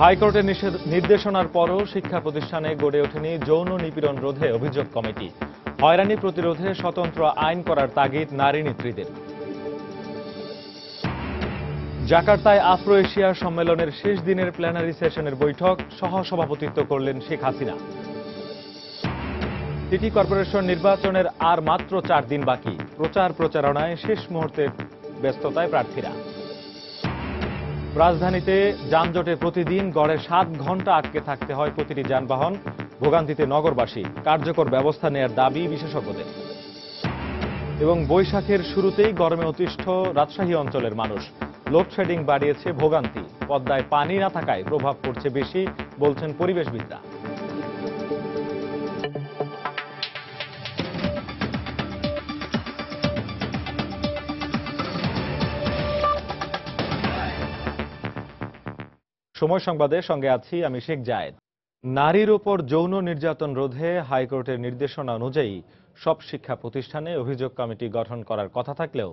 হাইকোর্টের নির্দেশনার পরও শিক্ষা প্রতিষ্ঠানে গড়ে ওঠেনি যৌন নিপীড়ন রোধে অভিযোগ কমিটি। হয়রানি প্রতিরোধে স্বতন্ত্র আইন করার তাগিদ নারী নেত্রীদের। জাকার্তায় আফ্রো এশিয়া সম্মেলনের শেষ দিনের প্ল্যানারি সেশনের বৈঠক সহ-সভাপতিত্ব করলেন শেখ হাসিনা। সিটি কর্পোরেশন নির্বাচনের আর মাত্র 4 দিন বাকি। প্রচারণায় শেষ মুহূর্তে ব্যস্ততায় প্রার্থীরা। রাজধানীতে যানজটে প্রতিদিন গড়ে 7 ঘন্টা আটকে থাকতে হয় প্রতিটি যানবাহন। ভোগান্তিতে নগরবাসী। কার্যকর ব্যবস্থা নেয়ার দাবি বিশেষজ্ঞদের। এবং বৈশাখের শুরুতেই গরমে অতিষ্ঠ রাজশাহী অঞ্চলের মানুষ। লোডশেডিং বাড়িয়েছে ভোগান্তি। পদ্মায় পানি না থাকায় প্রভাব পড়ছে বেশি, বলছেন পরিবেশবিদরা। সময় সংবাদের সঙ্গে আছি আমি শেখ জায়েদ। নারীর ওপর যৌন নির্যাতন রোধে হাইকোর্টের নির্দেশনা অনুযায়ী সব শিক্ষা প্রতিষ্ঠানে অভিযোগ কমিটি গঠন করার কথা থাকলেও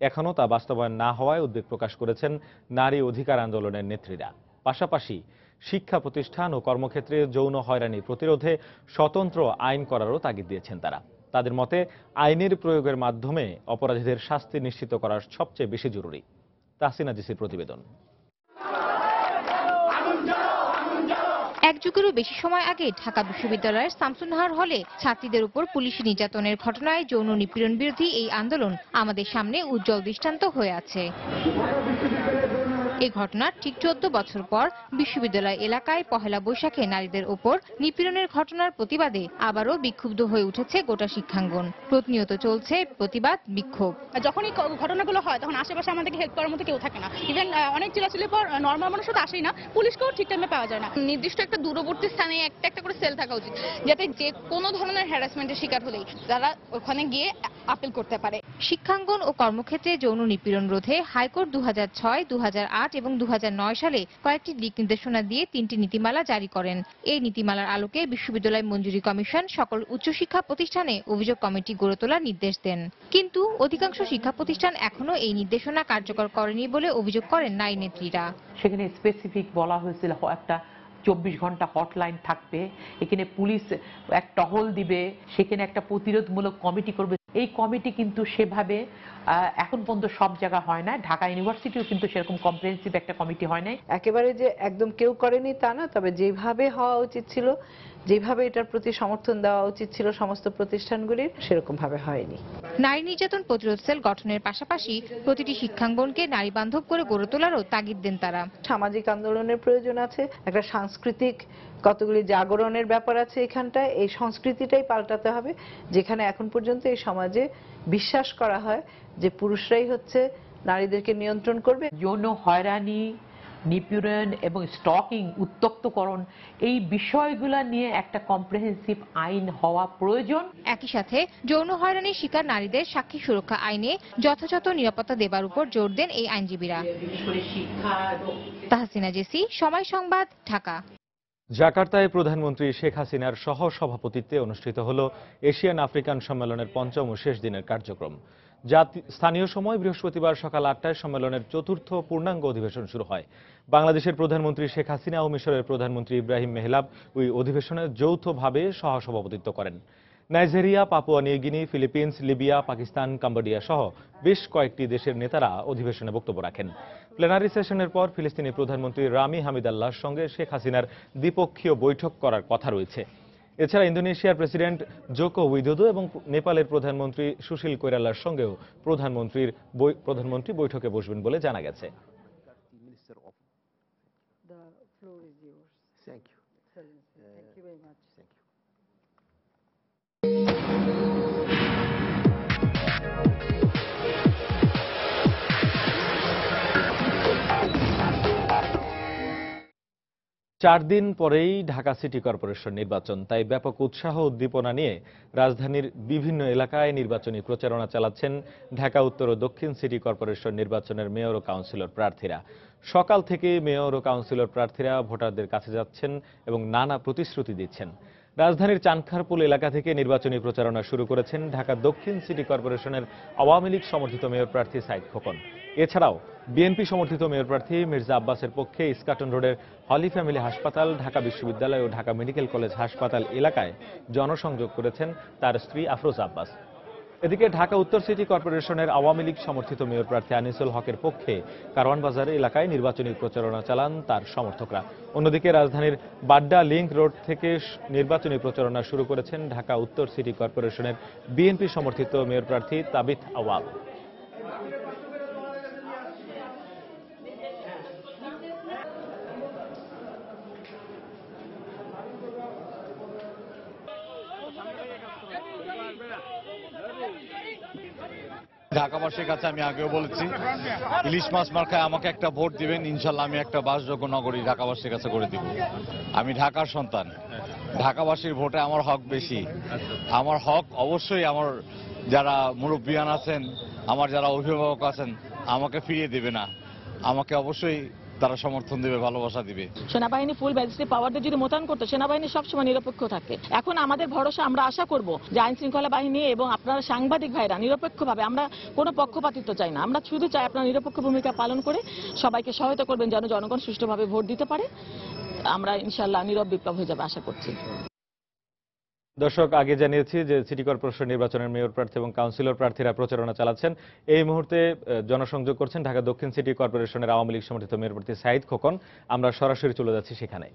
এখনও তা বাস্তবায়ন না হওয়ায় উদ্বেগ প্রকাশ করেছেন নারী অধিকার আন্দোলনের নেত্রীরা। পাশাপাশি শিক্ষা প্রতিষ্ঠান ও কর্মক্ষেত্রে যৌন হয়রানি প্রতিরোধে স্বতন্ত্র আইন করারও তাগিদ দিয়েছেন তারা। তাদের মতে আইনের প্রয়োগের মাধ্যমে অপরাধীদের শাস্তি নিশ্চিত করা সবচেয়ে বেশি জরুরি। তাহসিনা জিসির প্রতিবেদন। এক যুগেরও বেশি সময় আগে ঢাকা বিশ্ববিদ্যালয়ের শামসুন্নাহার হলে ছাত্রীদের উপর পুলিশি নির্যাতনের ঘটনায় যৌন নিপীড়ন বিরোধী এই আন্দোলন আমাদের সামনে উজ্জ্বল দৃষ্টান্ত হয়ে আছে। এই ঘটনার ঠিক 14 বছর পর বিশ্ববিদ্যালয় এলাকায় পহেলা বৈশাখে নারীদের ওপর নিপীড়নের ঘটনার প্রতিবাদে আবারও বিক্ষুব্ধ হয়ে উঠেছে গোটা শিক্ষাঙ্গন। প্রতিনিয়ত চলছে প্রতিবাদ বিক্ষোভ। যখনই ঘটনাগুলো হয় তখন আশেপাশে আমাদেরকে হেল্প করার মতো কেউ থাকে না। ইভেন অনেক চিল্লাচিল্লির পর নর্মাল মানুষও তো আসেই না, পুলিশকেও ঠিক টাইমে পাওয়া যায় না। নির্দিষ্ট একটা দূরবর্তী স্থানে একটা করে সেল থাকা উচিত, যাতে যে কোনো ধরনের হ্যারাসমেন্টের শিকার হলেই তারা ওখানে গিয়ে আপিল করতে পারে। শিক্ষাঙ্গন ও কর্মক্ষেত্রে যৌন নিপীড়ন রোধে হাইকোর্ট 2006, 2008 এবং 2009 সালে কয়েকটি দিক নির্দেশনা দিয়ে 3টি নীতিমালা জারি করেন। এই নীতিমালার আলোকে বিশ্ববিদ্যালয় মঞ্জুরি কমিশন সকল উচ্চশিক্ষা প্রতিষ্ঠানে অভিযোগ কমিটি গড়ে তোলার নির্দেশ দেন। কিন্তু অধিকাংশ শিক্ষা প্রতিষ্ঠান এখনো এই নির্দেশনা কার্যকর করেনি বলে অভিযোগ করেন নারী নেত্রীরা। সেখানে স্পেসিফিক বলা হয়েছিল একটা 24 ঘন্টা হটলাইন থাকবে, এখানে পুলিশ এক টহল দিবে, সেখানে একটা প্রতিরোধমূলক কমিটি করবে। এই কমিটি কিন্তু সেভাবে এখন পর্যন্ত সব জায়গা হয় না। ঢাকা ইউনিভার্সিটিও কিন্তু সেরকম কম্প্রিহেনসিভ একটা কমিটি হয় নাই। একেবারে যে একদম কেউ করেনি তা না, তবে যেভাবে হওয়া উচিত ছিল, যেভাবে এটার প্রতি সমর্থন দেওয়া উচিত ছিল সমস্ত প্রতিষ্ঠানগুলির, সেরকম ভাবে হয়নি। নারী নির্যাতন প্রতিরোধ সেল গঠনের পাশাপাশি প্রতিটি শিক্ষাঙ্গনকে নারী বান্ধব করে গড়ে তোলারও তাগিদ দেন তারা। সামাজিক আন্দোলনের প্রয়োজন আছে, একটা সাংস্কৃতিক কতগুলি জাগরণের ব্যাপার আছে এখানটায়। এই সংস্কৃতিটাই পাল্টাতে হবে, যেখানে এখন পর্যন্ত এই সমাজে বিশ্বাস করা হয় যে পুরুষরাই হচ্ছে নারীদেরকে নিয়ন্ত্রণ করবে। যৌন হয়রানি, নিপীড়ন এবং স্টকিং, উত্তক্তকরণ, এই বিষয়গুলো নিয়ে একটা কম্প্রিহেনসিভ আইন হওয়া প্রয়োজন। একই সাথে যৌন হয়রানির শিকার নারীদের সাক্ষী সুরক্ষা আইনে যথাযথ নিরাপত্তা দেবার উপর জোর দেন এই আইনজীবীরা। তাহসিনা জেসি, সময় সংবাদ, ঢাকা। জাকার্তায় প্রধানমন্ত্রী শেখ হাসিনার সহ-সভাপতিত্বে অনুষ্ঠিত হল এশিয়ান আফ্রিকান সম্মেলনের 5ম ও শেষ দিনের কার্যক্রম। স্থানীয় সময় বৃহস্পতিবার সকাল 8টায় সম্মেলনের 4র্থ পূর্ণাঙ্গ অধিবেশন শুরু হয়। বাংলাদেশের প্রধানমন্ত্রী শেখ হাসিনা ও মিশরের প্রধানমন্ত্রী ইব্রাহিম মেহলাব ওই অধিবেশনে যৌথভাবে সহ-সভাপতিত্ব করেন। Nigeria, Papua New Guinea, Philippines, Libya, Pakistan, Cambodia সহ বেশ কয়েকটি দেশের নেতারা অধিবেশনে বক্তব্য রাখেন। প্ল্যানারি সেশনের পর ফিলিস্তিনি প্রধানমন্ত্রী রামি হামিদাল্লাহর সঙ্গে শেখ হাসিনার দ্বিপক্ষীয় বৈঠক করার কথা রয়েছে। এছাড়া ইন্দোনেশিয়ার প্রেসিডেন্ট জোকো উইদোদো এবং নেপালের প্রধানমন্ত্রী সুশীল কৈরালার সঙ্গেও প্রধানমন্ত্রী বৈঠকে বসবেন বলে জানা গেছে। চার দিন পরেই ঢাকা সিটি কর্পোরেশন নির্বাচন, তাই ব্যাপক উৎসাহ উদ্দীপনা নিয়ে রাজধানীর বিভিন্ন এলাকায় নির্বাচনী প্রচারণা চালাচ্ছেন ঢাকা উত্তর ও দক্ষিণ সিটি কর্পোরেশন নির্বাচনের মেয়র ও কাউন্সিলর প্রার্থীরা। সকাল থেকে মেয়র ও কাউন্সিলর প্রার্থীরা ভোটারদের কাছে যাচ্ছেন এবং নানা প্রতিশ্রুতি দিচ্ছেন। রাজধানীর চানখারপুল এলাকা থেকে নির্বাচনী প্রচারণা শুরু করেছেন ঢাকা দক্ষিণ সিটি কর্পোরেশনের আওয়ামী লীগ সমর্থিত মেয়র প্রার্থী সাইদ খোকন। এছাড়াও বিএনপি সমর্থিত মেয়র প্রার্থী মির্জা আব্বাসের পক্ষে ইস্কাটন রোডের হলি ফ্যামিলি হাসপাতাল, ঢাকা বিশ্ববিদ্যালয় ও ঢাকা মেডিকেল কলেজ হাসপাতাল এলাকায় জনসংযোগ করেছেন তার স্ত্রী আফরোজা আব্বাস। এদিকে ঢাকা উত্তর সিটি কর্পোরেশনের আওয়ামী লীগ সমর্থিত মেয়র প্রার্থী আনিসুল হকের পক্ষে কারওয়ান বাজার এলাকায় নির্বাচনী প্রচারণা চালান তার সমর্থকরা। অন্যদিকে রাজধানীর বাড্ডা লিংক রোড থেকে নির্বাচনী প্রচারণা শুরু করেছেন ঢাকা উত্তর সিটি কর্পোরেশনের বিএনপি সমর্থিত মেয়র প্রার্থী তাবিথ আওয়াল। ঢাকাবাসীর কাছে আমি আগেও বলেছি, ইলিশ মাছ মার্কায় আমাকে একটা ভোট দিবেন, ইনশাল্লাহ আমি একটা বাসযোগ্য নগরী ঢাকাবাসীর কাছে করে দিব। আমি ঢাকার সন্তান, ঢাকাবাসীর ভোটে আমার হক বেশি। আমার হক অবশ্যই আমার যারা মুরব্বিয়ান আছেন, আমার যারা অভিভাবক আছেন আমাকে ফিরিয়ে দেবে না, আমাকে অবশ্যই তারা সমর্থন দিবে, ভালোবাসা দিবে। সেনাবাহিনী ফুল ম্যাজিস্ট্রেট পাওয়ার দিয়ে যদি মোতায়েন করতো, সেনাবাহিনী সবসময় নিরপেক্ষ থাকে। এখন আমাদের ভরসা, আমরা আশা করব যে আইন শৃঙ্খলা বাহিনী এবং আপনারা সাংবাদিক ভাইরা নিরপেক্ষভাবে, আমরা কোনো পক্ষপাতিত্ব চাই না, আমরা শুধু চাই আপনারা নিরপেক্ষ ভূমিকা পালন করে সবাইকে সহায়তা করবেন যেন জনগণ সুষ্ঠুভাবে ভোট দিতে পারে। আমরা ইনশাআল্লাহ নীরব বিপ্লব হয়ে যাবে আশা করছি। দর্শক, আগে জানিয়েছি যে সিটি কর্পোরেশন নির্বাচনের মেয়র প্রার্থী এবং কাউন্সিলর প্রার্থীরা প্রচারণা চালাচ্ছেন। এই মুহূর্তে জনসংযোগ করছেন ঢাকা দক্ষিণ সিটি কর্পোরেশনের আওয়ামী লীগ সমর্থিত মেয়র প্রার্থী সাঈদ খোকন। আমরা সরাসরি চলে যাচ্ছি সেখানে।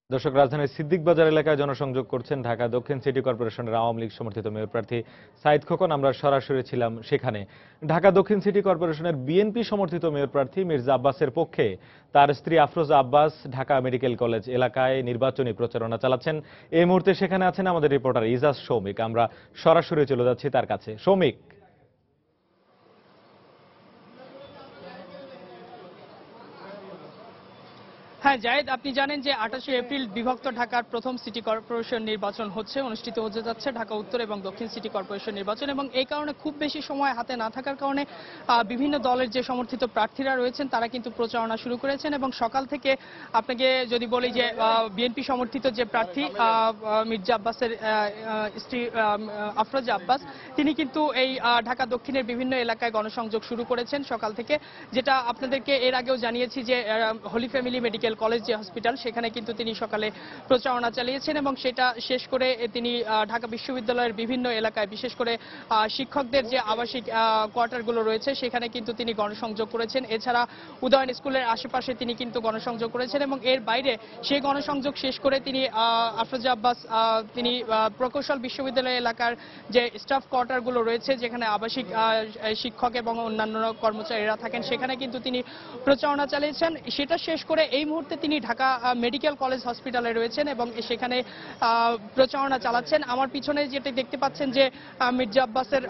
দর্শক, রাজধানীর সিদ্দিক বাজার এলাকায় জনসংযোগ করছেন ঢাকা দক্ষিণ সিটি কর্পোরেশনের আওয়ামী লীগ সমর্থিত মেয়র প্রার্থী সাঈদ খোকন। আমরা সরাসরি ছিলাম সেখানে। ঢাকা দক্ষিণ সিটি কর্পোরেশনের বিএনপি সমর্থিত মেয়র প্রার্থী মির্জা আব্বাসের পক্ষে তার স্ত্রী আফরোজা আব্বাস ঢাকা মেডিকেল কলেজ এলাকায় নির্বাচনী প্রচারণা চালাচ্ছেন। এই মুহূর্তে সেখানে আছেন আমাদের রিপোর্টার ইজাজ সৌমিক। আমরা সরাসরি চলে যাচ্ছি তার কাছে। সৌমিক, হ্যাঁ জায়েদ, আপনি জানেন যে 28শে এপ্রিল বিভক্ত ঢাকার প্রথম সিটি কর্পোরেশন নির্বাচন অনুষ্ঠিত হতে যাচ্ছে, ঢাকা উত্তর এবং দক্ষিণ সিটি কর্পোরেশন নির্বাচন। এবং এই কারণে খুব বেশি সময় হাতে না থাকার কারণে বিভিন্ন দলের যে সমর্থিত প্রার্থীরা রয়েছেন তারা কিন্তু প্রচারণা শুরু করেছেন। এবং সকাল থেকে আপনাকে যদি বলি যে বিএনপি সমর্থিত যে প্রার্থী মির্জা আব্বাসের স্ত্রী আফরোজা আব্বাস, তিনি কিন্তু এই ঢাকা দক্ষিণের বিভিন্ন এলাকায় গণসংযোগ শুরু করেছেন সকাল থেকে। যেটা আপনাদেরকে এর আগেও জানিয়েছি যে হলি ফ্যামিলি মেডিকেল কলেজ যে হসপিটাল, সেখানে কিন্তু তিনি সকালে প্রচারণা চালিয়েছেন এবং সেটা শেষ করে তিনি ঢাকা বিশ্ববিদ্যালয়ের বিভিন্ন এলাকায়, বিশেষ করে শিক্ষকদের যে আবাসিক কোয়ার্টারগুলো রয়েছে সেখানে কিন্তু তিনি গণসংযোগ করেছেন। এছাড়া উদয়ন স্কুলের আশেপাশে তিনি কিন্তু গণসংযোগ করেছেন এবং এর বাইরে সেই গণসংযোগ শেষ করে তিনি আফরোজা আব্বাস তিনি প্রকৌশল বিশ্ববিদ্যালয় এলাকার যে স্টাফ কোয়ার্টারগুলো রয়েছে, যেখানে আবাসিক শিক্ষক এবং অন্যান্য কর্মচারীরা থাকেন, সেখানে কিন্তু তিনি প্রচারণা চালিয়েছেন। সেটা শেষ করে এই মুহূর্তে মুহূর্তে তিনি ঢাকা মেডিকেল কলেজ হসপিটালে রয়েছেন এবং সেখানে প্রচারণা চালাচ্ছেন। আমার পিছনে যেটা দেখতে পাচ্ছেন যে মির্জা আব্বাসের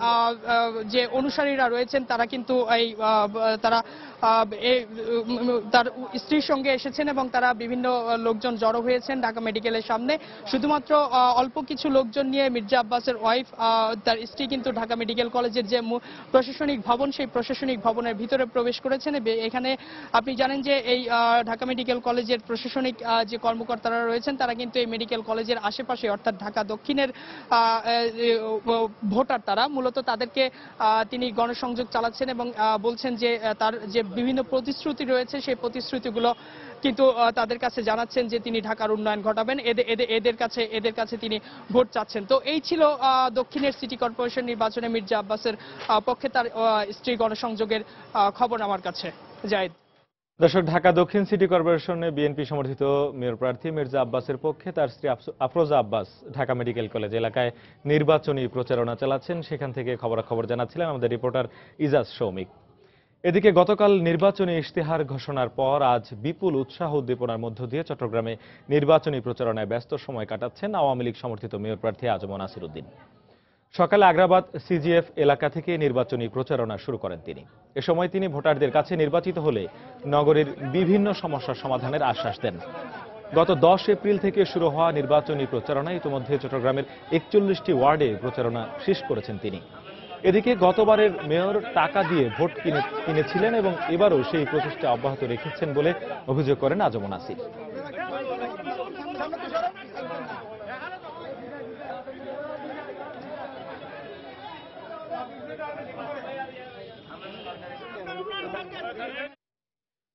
যে অনুসারীরা রয়েছেন তারা কিন্তু তার স্ত্রীর সঙ্গে এসেছেন এবং তারা বিভিন্ন লোকজন জড়ো হয়েছেন ঢাকা মেডিকেলের সামনে। শুধুমাত্র অল্প কিছু লোকজন নিয়ে মির্জা আব্বাসের ওয়াইফ তার স্ত্রী কিন্তু ঢাকা মেডিকেল কলেজের যে প্রশাসনিক ভবন সেই প্রশাসনিক ভবনের ভিতরে প্রবেশ করেছেন। এখানে আপনি জানেন যে এই ঢাকা মেডিকেল কলেজের প্রশাসনিক যে কর্মকর্তারা রয়েছেন তারা কিন্তু এই মেডিকেল কলেজের আশেপাশে অর্থাৎ ঢাকা দক্ষিণের ভোটার, তারা মূলত তাদেরকে তিনি গণসংযোগ চালাচ্ছেন এবং বলছেন যে তার যে বিভিন্ন প্রতিশ্রুতি রয়েছে সেই প্রতিশ্রুতিগুলো কিন্তু তাদের কাছে জানাচ্ছেন যে তিনি ঢাকার উন্নয়ন ঘটাবেন, এদের কাছে তিনি ভোট চাচ্ছেন। তো এই ছিল দক্ষিণের সিটি কর্পোরেশন নির্বাচনে মির্জা আব্বাসের পক্ষে তার স্ত্রী গণসংযোগের খবর আমার কাছে। জায়েদ। দর্শক, ঢাকা দক্ষিণ সিটি কর্পোরেশনে বিএনপি সমর্থিত মেয়র প্রার্থী মির্জা আব্বাসের পক্ষে তার স্ত্রী আফরোজা আব্বাস ঢাকা মেডিকেল কলেজ এলাকায় নির্বাচনী প্রচারণা চালাচ্ছেন। সেখান থেকে খবরাখবর জানাচ্ছিলেন আমাদের রিপোর্টার ইজাজ সৌমিক। এদিকে গতকাল নির্বাচনী ইশতেহার ঘোষণার পর আজ বিপুল উৎসাহ উদ্দীপনার মধ্য দিয়ে চট্টগ্রামে নির্বাচনী প্রচারণায় ব্যস্ত সময় কাটাচ্ছেন আওয়ামী লীগ সমর্থিত মেয়র প্রার্থী আ জ ম নাসির উদ্দিন। সকালে আগ্রাবাদ সিজিএফ এলাকা থেকে নির্বাচনী প্রচারণা শুরু করেন তিনি। এ সময় তিনি ভোটারদের কাছে নির্বাচিত হলে নগরীর বিভিন্ন সমস্যার সমাধানের আশ্বাস দেন। গত 10 এপ্রিল থেকে শুরু হওয়া নির্বাচনী প্রচারণায় ইতিমধ্যে চট্টগ্রামের 41টি ওয়ার্ডে প্রচারণা শেষ করেছেন তিনি। এদিকে গতবারের মেয়র টাকা দিয়ে ভোট কিনেছিলেন এবং এবারও সেই প্রচেষ্টা অব্যাহত রেখেছেন বলে অভিযোগ করেন আ জ ম নাসির।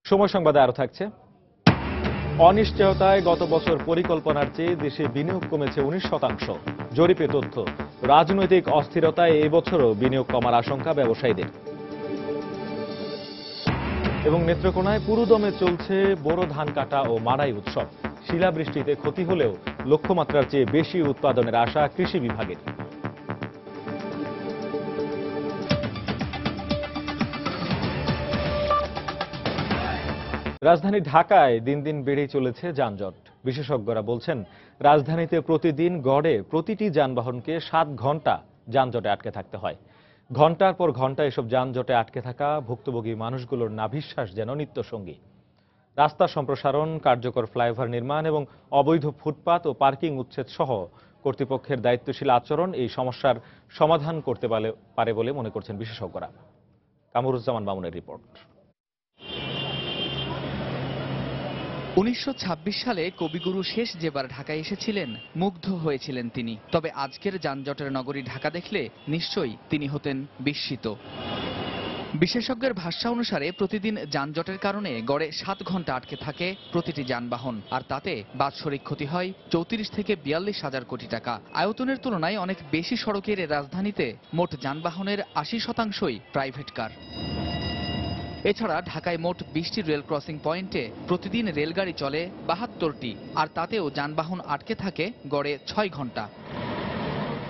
সময় সংবাদে আরো থাকছে। অনিশ্চয়তায় গত বছর পরিকল্পনার চেয়ে দেশে বিনিয়োগ কমেছে 19%। জরিপে তথ্য। রাজনৈতিক অস্থিরতায় এবছরও বিনিয়োগ কমার আশঙ্কা ব্যবসায়ীদের। এবং নেত্রকোনায় পুরোদমে চলছে বোরো ধান কাটা ও মাড়াই উৎসব। শিলাবৃষ্টিতে ক্ষতি হলেও লক্ষ্যমাত্রার চেয়ে বেশি উৎপাদনের আশা কৃষি বিভাগের। রাজধানী ঢাকায় দিন দিন বেড়েই চলেছে যানজট। বিশেষজ্ঞরা বলছেন রাজধানীতে প্রতিদিন গড়ে প্রতিটি যানবাহনকে 7 ঘন্টা যানজটে আটকে থাকতে হয়। ঘন্টার পর ঘন্টা এসব যানজটে আটকে থাকা ভুক্তভোগী মানুষগুলোর নাভিশ্বাস যেন নিত্যসঙ্গী। রাস্তা সম্প্রসারণ, কার্যকর ফ্লাইওভার নির্মাণ এবং অবৈধ ফুটপাত ও পার্কিং উচ্ছেদ সহ কর্তৃপক্ষের দায়িত্বশীল আচরণ এই সমস্যার সমাধান করতে পারে বলে মনে করছেন বিশেষজ্ঞরা। কামরুজ্জামান মামুনের রিপোর্ট। 1926 সালে কবিগুরু শেষ যেবার ঢাকায় এসেছিলেন মুগ্ধ হয়েছিলেন তিনি। তবে আজকের যানজটের নগরী ঢাকা দেখলে নিশ্চয়ই তিনি হতেন বিস্মিত। বিশেষজ্ঞের ভাষ্য অনুসারে প্রতিদিন যানজটের কারণে গড়ে 7 ঘন্টা আটকে থাকে প্রতিটি যানবাহন, আর তাতে বাৎসরিক ক্ষতি হয় 34 থেকে 42 হাজার কোটি টাকা। আয়তনের তুলনায় অনেক বেশি সড়কের রাজধানীতে মোট যানবাহনের 80%ই প্রাইভেট কার। এছাড়া ঢাকায় মোট 20টি রেল ক্রসিং পয়েন্টে প্রতিদিন রেলগাড়ি চলে 72টি, আর তাতেও যানবাহন আটকে থাকে গড়ে 6 ঘন্টা।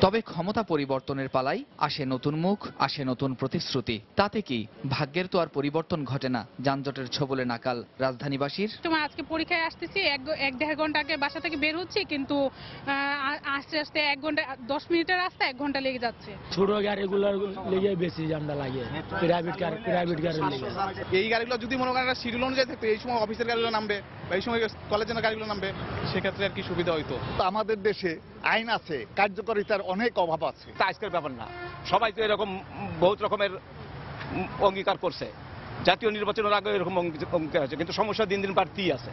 তবে ক্ষমতা পরিবর্তনের পালায় আসে নতুন মুখ, আসে নতুন প্রতিশ্রুতি। তাতে কি ভাগ্যের তো আর পরিবর্তন ঘটে না যানজটের ছোবলে নাকাল রাজধানীবাসীর। তোমার আজকে পরীক্ষায় আসতেছি, 1-1.5 ঘন্টা আগে বাসা থেকে বের হচ্ছি, কিন্তু আস্তে আস্তে 1 ঘন্টা 10 মিনিটের রাস্তা 1 ঘন্টা লেগে যাচ্ছে। ছোট গাড়িগুলোর লেগে বেশি জামটা লাগে, প্রাইভেট গাড়ির লেগে। এই গাড়িগুলো যদি মনে করেন একটা শিডিউল অনুযায়ী থাকতো, এই সময় অফিসের গাড়িগুলো নামবে বা এই সময় কলেজের গাড়িগুলো নামবে, সেক্ষেত্রে আর কি সুবিধা হইতো। আমাদের দেশে আইন আছে, কার্যকারিতার অনেক অভাব আছে। আজকের ব্যাপার না, সবাই তো এরকম বহুত রকমের অঙ্গীকার করছে। জাতীয় নির্বাচনের আগে এরকম অঙ্গীকার আছে, কিন্তু সমস্যা দিন দিন বাড়তেই আছে।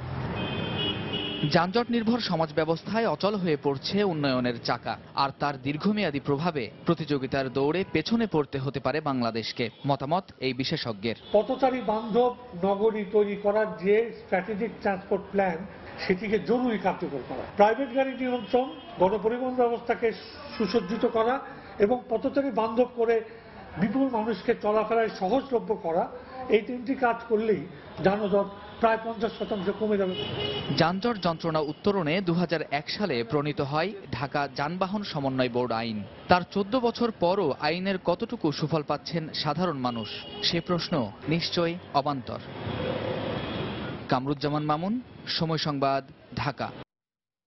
যানজট নির্ভর সমাজ ব্যবস্থায় অচল হয়ে পড়ছে উন্নয়নের চাকা, আর তার দীর্ঘমেয়াদী প্রভাবে প্রতিযোগিতার দৌড়ে পেছনে পড়তে হতে পারে বাংলাদেশকে। মতামত এই বিশেষজ্ঞের। পথচারী বান্ধব নগরী তৈরি করার যে স্ট্র্যাটেজিক ট্রান্সপোর্ট প্ল্যান, সেটিকে জরুরি কার্যকর করা, প্রাইভেট গাড়ি নিয়ন্ত্রণ, গণপরিবহন ব্যবস্থাকে সুসজ্জিত করা এবং পথচারী বান্ধব করে বিপুল মানুষকে চলাফেরায় সহজলভ্য করা, এই 3টি কাজ করলেই যানজট প্রায় 50% কমে যাবে। যানজট যন্ত্রণা উত্তরণে 2001 সালে প্রণীত হয় ঢাকা যানবাহন সমন্বয় বোর্ড আইন। তার 14 বছর পরও আইনের কতটুকু সুফল পাচ্ছেন সাধারণ মানুষ, সে প্রশ্ন নিশ্চয়ই অবান্তর। কামরুজ্জামান মামুন, সময় সংবাদ, ঢাকা।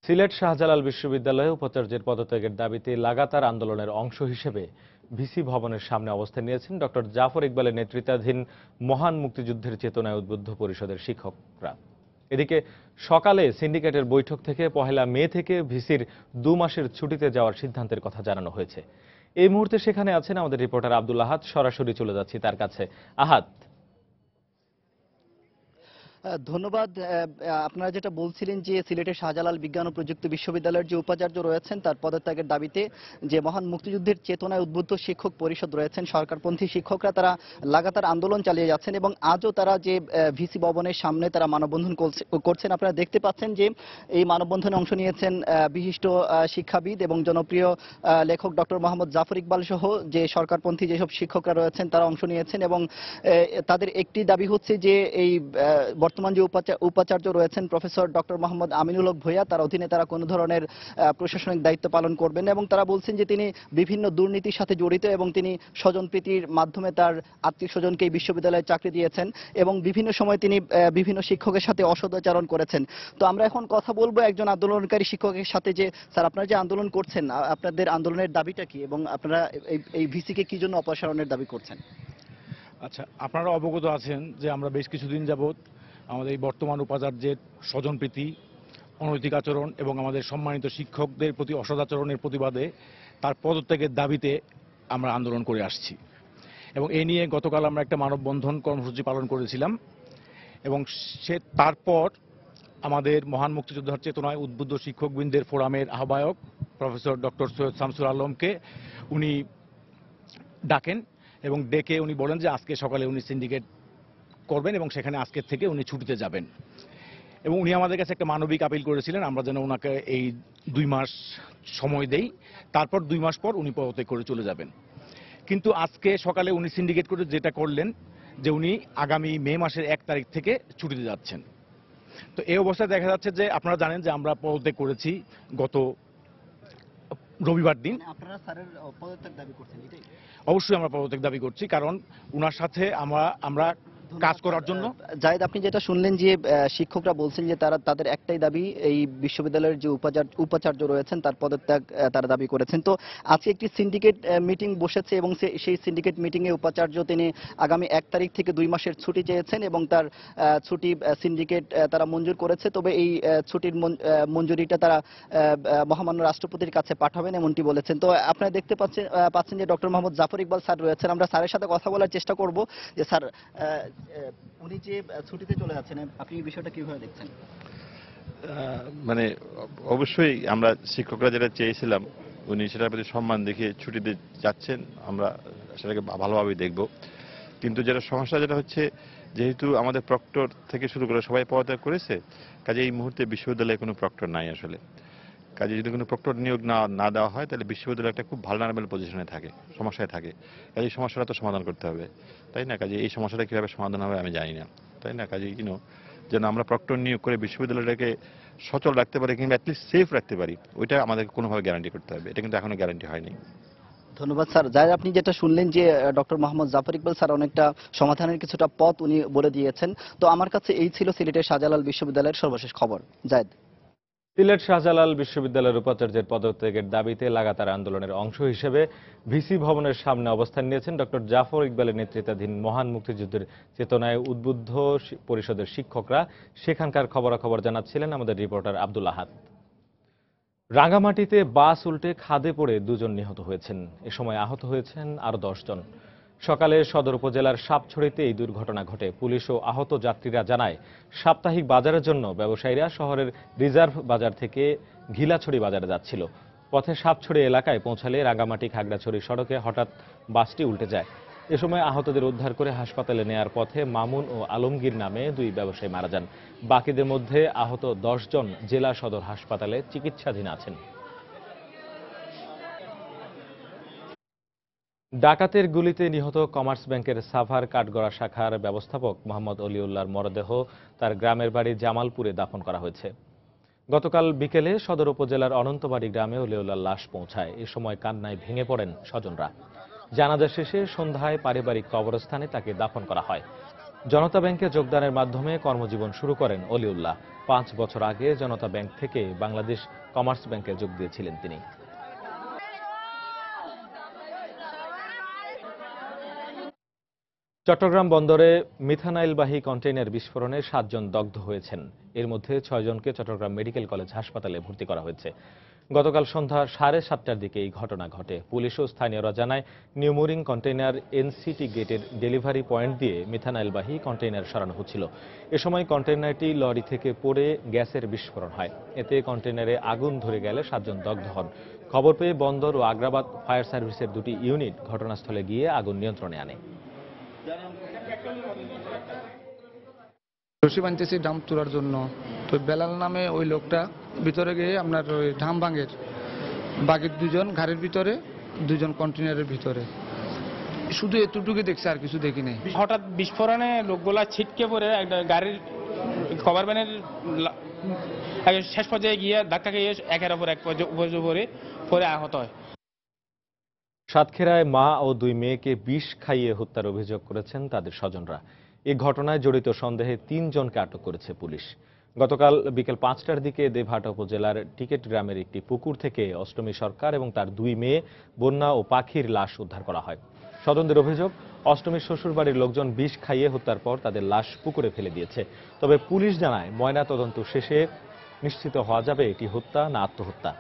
সিলেট শাহজালাল বিশ্ববিদ্যালয়ে উপাচার্যের পদত্যাগের দাবিতে লাগাতার আন্দোলনের অংশ হিসেবে ভিসি ভবনের সামনে অবস্থান নিয়েছেন ডক্টর জাফর ইকবালের নেতৃত্বাধীন মহান মুক্তিযুদ্ধের চেতনায় উদ্বুদ্ধ পরিষদের শিক্ষকরা। এদিকে সকালে সিন্ডিকেটের বৈঠক থেকে 1 মে থেকে ভিসির 2 মাসের ছুটিতে যাওয়ার সিদ্ধান্তের কথা জানানো হয়েছে। এই মুহূর্তে সেখানে আছেন আমাদের রিপোর্টার আব্দুল আহাদ। সরাসরি চলে যাচ্ছি তার কাছে। আহাদ, ধন্যবাদ। আপনারা যেটা বলছিলেন যে সিলেটের শাহজালাল বিজ্ঞান ও প্রযুক্তি বিশ্ববিদ্যালয়ের যে উপাচার্য রয়েছেন তার পদত্যাগের দাবিতে যে মহান মুক্তিযুদ্ধের চেতনায় উদ্বুদ্ধ শিক্ষক পরিষদ রয়েছেন, সরকারপন্থী শিক্ষকরা, তারা লাগাতার আন্দোলন চালিয়ে যাচ্ছেন এবং আজও তারা যে ভিসি ভবনের সামনে তারা মানববন্ধন করছেন। আপনারা দেখতে পাচ্ছেন যে এই মানববন্ধনে অংশ নিয়েছেন বিশিষ্ট শিক্ষাবিদ এবং জনপ্রিয় লেখক ডক্টর মোহাম্মদ জাফর ইকবাল সহ যে সরকারপন্থী যেসব শিক্ষকরা রয়েছেন তারা অংশ নিয়েছেন এবং তাদের একটি দাবি হচ্ছে যে এই বর্তমান যে উপাচার্য রয়েছেন প্রফেসর ডক্টর মোহাম্মদ আমিনুল হক ভূঁইয়া, তার অধীনে তারা কোনো ধরনের প্রশাসনিক দায়িত্ব পালন করবেন এবং তারা বলছেন যে তিনি বিভিন্ন দুর্নীতির সাথে জড়িত এবং তিনি স্বজনপ্রীতির মাধ্যমে তার আত্মীয় স্বজনকে এই বিশ্ববিদ্যালয়ে চাকরি দিয়েছেন এবং বিভিন্ন সময় তিনি বিভিন্ন শিক্ষকের সাথে অসদাচরণ করেছেন। তো আমরা এখন কথা বলবো একজন আন্দোলনকারী শিক্ষকের সাথে যে স্যার, আপনারা যে আন্দোলন করছেন, আপনাদের আন্দোলনের দাবিটা কি এবং আপনারা এই ভিসিকে কি জন্য অপসারণের দাবি করছেন? আচ্ছা, আপনারা অবগত আছেন যে আমরা বেশ কিছুদিন যাবৎ আমাদের এই বর্তমান উপাচার্যের স্বজনপ্রীতি, অনৈতিক আচরণ এবং আমাদের সম্মানিত শিক্ষকদের প্রতি অসদাচরণের প্রতিবাদে তার পদত্যাগের দাবিতে আমরা আন্দোলন করে আসছি এবং এ নিয়ে গতকাল আমরা একটা মানববন্ধন কর্মসূচি পালন করেছিলাম এবং তারপর আমাদের মহান মুক্তিযোদ্ধার চেতনায় উদ্বুদ্ধ শিক্ষকবৃন্দের ফোরামের আহ্বায়ক প্রফেসর ডক্টর সৈয়দ শামসুল আলমকে উনি ডাকেন এবং ডেকে উনি বলেন যে আজকে সকালে উনি সিন্ডিকেট করবেন এবং সেখানে আজকের থেকে উনি ছুটিতে যাবেন এবং উনি আমাদের কাছে একটা মানবিক আপিল করেছিলেন আমরা যেন ওনাকে এই 2 মাস সময় দেই, তারপর 2 মাস পর উনি পদত্যাগ করে চলে যাবেন। কিন্তু আজকে সকালে উনি সিন্ডিকেট করে যেটা করলেন যে উনি আগামী মে মাসের 1 তারিখ থেকে ছুটিতে যাচ্ছেন। তো এই অবস্থায় দেখা যাচ্ছে যে আপনারা জানেন যে আমরা পদত্যাগ করেছি গত রবিবার দিন। আপনারা স্যারের পদত্যাগ দাবি করছেন? এটাই অবশ্যই আমরা পদত্যাগ দাবি করছি, কারণ ওনার সাথে আমরা কাজ করার জন্য। জায়েদ, আপনি যেটা শুনলেন যে শিক্ষকরা বলছেন যে তাদের একটাই দাবি, এই বিশ্ববিদ্যালয়ের যে উপাচার্য রয়েছেন তার পদত্যাগ তারা দাবি করেছেন। তো আজকে একটি সিন্ডিকেট মিটিং বসেছে এবং সেই সিন্ডিকেট মিটিংয়ে উপাচার্য তিনি আগামী 1 তারিখ থেকে 2 মাসের ছুটি চেয়েছেন এবং তার ছুটি সিন্ডিকেট তারা মঞ্জুর করেছে। তবে এই ছুটির মঞ্জুরিটা তারা মহামান্য রাষ্ট্রপতির কাছে পাঠাবেন এমনটি বলেছেন। তো আপনারা দেখতে পাচ্ছেন যে ডক্টর মোহাম্মদ জাফর ইকবাল স্যার রয়েছেন। আমরা স্যারের সাথে কথা বলার চেষ্টা করব যে স্যার, উনি যে ছুটিতে চলে যাচ্ছেন, আপনি এই বিষয়টা কিভাবে দেখছেন? মানে অবশ্যই আমরা শিক্ষকরা যেটা চেয়েছিলাম উনি সেটার প্রতি সম্মান দেখিয়ে ছুটিতে যাচ্ছেন, আমরা সেটাকে ভালোভাবেই দেখব। কিন্তু যেটা সমস্যা যেটা হচ্ছে, যেহেতু আমাদের প্রক্টর থেকে শুরু করে সবাই পদত্যাগ করেছে, কাজে এই মুহূর্তে বিশ্ববিদ্যালয়ে কোনো প্রক্টর নাই আসলে। কাজে যদি কোনো প্রক্টর নিয়োগ না দেওয়া হয় তাহলে বিশ্ববিদ্যালয় একটা খুব ভালনারেবল পজিশনে থাকে, সমস্যায় থাকে। কাজে এই সমস্যাটা তো সমাধান করতে হবে, তাই না? কাজে এই সমস্যাটা কীভাবে সমাধান হবে আমি জানি না, তাই না? কাজে যেন আমরা প্রক্টর নিয়োগ করে বিশ্ববিদ্যালয়টাকে সচল রাখতে পারি কিংবা অ্যাটলিস্ট সেফ রাখতে পারি, ওইটা আমাদেরকে কোনোভাবে গ্যারান্টি করতে হবে। এটা কিন্তু এখনো গ্যারান্টি হয়নি। ধন্যবাদ স্যার। যাই আপনি যেটা শুনলেন যে ডক্টর মোহাম্মদ জাফর ইকবাল স্যার অনেকটা সমাধানের কিছুটা পথ উনি বলে দিয়েছেন। তো আমার কাছে এই ছিল সিলেটের শাহজালাল বিশ্ববিদ্যালয়ের সর্বশেষ খবর। জায়েদ। সিলেট শাহজালাল বিশ্ববিদ্যালয়ের উপাচার্যের পদত্যাগের দাবিতে লাগাতার আন্দোলনের অংশ হিসেবে ভিসি ভবনের সামনে অবস্থান নিয়েছেন ডক্টর জাফর ইকবালের নেতৃত্বাধীন মহান মুক্তিযুদ্ধের চেতনায় উদ্বুদ্ধ পরিষদের শিক্ষকরা। সেখানকার খবরাখবর জানাচ্ছিলেন আমাদের রিপোর্টার আব্দুল আহাদ। রাঙ্গামাটিতে বাস উল্টে খাদে পড়ে 2 জন নিহত হয়েছেন। এ সময় আহত হয়েছেন আরো 10 জন। সকালে সদর উপজেলার সাপছড়িতে এই দুর্ঘটনা ঘটে। পুলিশ ও আহত যাত্রীরা জানায়, সাপ্তাহিক বাজারের জন্য ব্যবসায়ীরা শহরের রিজার্ভ বাজার থেকে ঘিলাছড়ি বাজারে যাচ্ছিল। পথে সাপছড়ি এলাকায় পৌঁছালে রাঙ্গামাটি খাগড়াছড়ি সড়কে হঠাৎ বাসটি উল্টে যায়। এ সময় আহতদের উদ্ধার করে হাসপাতালে নেয়ার পথে মামুন ও আলমগীর নামে 2 ব্যবসায়ী মারা যান। বাকিদের মধ্যে আহত 10 জন জেলা সদর হাসপাতালে চিকিৎসাধীন আছেন। ডাকাতের গুলিতে নিহত কমার্স ব্যাংকের সাভার কাঠগড়া শাখার ব্যবস্থাপক মোহাম্মদ অলিউল্লাহর মরদেহ তার গ্রামের বাড়ি জামালপুরে দাফন করা হয়েছে। গতকাল বিকেলে সদর উপজেলার অনন্তবাড়ি গ্রামে অলিউল্লাহর লাশ পৌঁছায়। এ সময় কান্নায় ভেঙে পড়েন স্বজনরা। জানাজা শেষে সন্ধ্যায় পারিবারিক কবরস্থানে তাকে দাফন করা হয়। জনতা ব্যাংকে যোগদানের মাধ্যমে কর্মজীবন শুরু করেন অলিউল্লাহ। 5 বছর আগে জনতা ব্যাংক থেকে বাংলাদেশ কমার্স ব্যাংকে যোগ দিয়েছিলেন তিনি। চট্টগ্রাম বন্দরে মিথানাইলবাহী কন্টেইনার বিস্ফোরণে 7 জন দগ্ধ হয়েছেন। এর মধ্যে 6 জনকে চট্টগ্রাম মেডিকেল কলেজ হাসপাতালে ভর্তি করা হয়েছে। গতকাল সন্ধ্যা 7:30টার দিকে এই ঘটনা ঘটে। পুলিশ ও স্থানীয়রা জানায়, নিউমোরিং কন্টেইনার এনসিটি গেটের ডেলিভারি পয়েন্ট দিয়ে মিথানাইলবাহী কন্টেইনার সরানো হচ্ছিল। এ সময় কন্টেইনারটি লরি থেকে পড়ে গ্যাসের বিস্ফোরণ হয়। এতে কন্টেইনারে আগুন ধরে গেলে 7 জন দগ্ধ হন। খবর পেয়ে বন্দর ও আগ্রাবাদ ফায়ার সার্ভিসের 2টি ইউনিট ঘটনাস্থলে গিয়ে আগুন নিয়ন্ত্রণে আনে। রশি বানতেছি ডাম তোলার জন্য, তো বেলাল নামে ওই লোকটা ভিতরে গিয়ে আপনার ওই ধাম ভাঙের, বাকি 2 জন গাড়ির ভিতরে, 2 জন কন্টেনারের ভিতরে, শুধু এতটুকু দেখছে, আর কিছু দেখি নাই। হঠাৎ বিস্ফোরণে লোকগুলা ছিটকে পড়ে একটা গাড়ির কভার ভ্যানের শেষ পর্যায়ে গিয়ে ধাক্কা খেয়ে একের ওপর এক পরে আহত হয়। সাতক্ষীরায় মা ও 2 মেয়েকে বিষ খাইয়ে হত্যার অভিযোগ করেছেন তাদের স্বজনরা। এই ঘটনায় জড়িত সন্দেহে 3 জনকে আটক করেছে পুলিশ। গতকাল বিকেল 5টার দিকে দেবহাটা উপজেলার টিকেট গ্রামের একটি পুকুর থেকে অষ্টমী সরকার এবং তার 2 মেয়ে বন্যা ও পাখির লাশ উদ্ধার করা হয়। স্বজনদের অভিযোগ, অষ্টমীর শ্বশুরবাড়ির লোকজন বিষ খাইয়ে হত্যার পর তাদের লাশ পুকুরে ফেলে দিয়েছে। তবে পুলিশ জানায়, ময়নাতদন্ত শেষে নিশ্চিত হওয়া যাবে এটি হত্যা না আত্মহত্যা।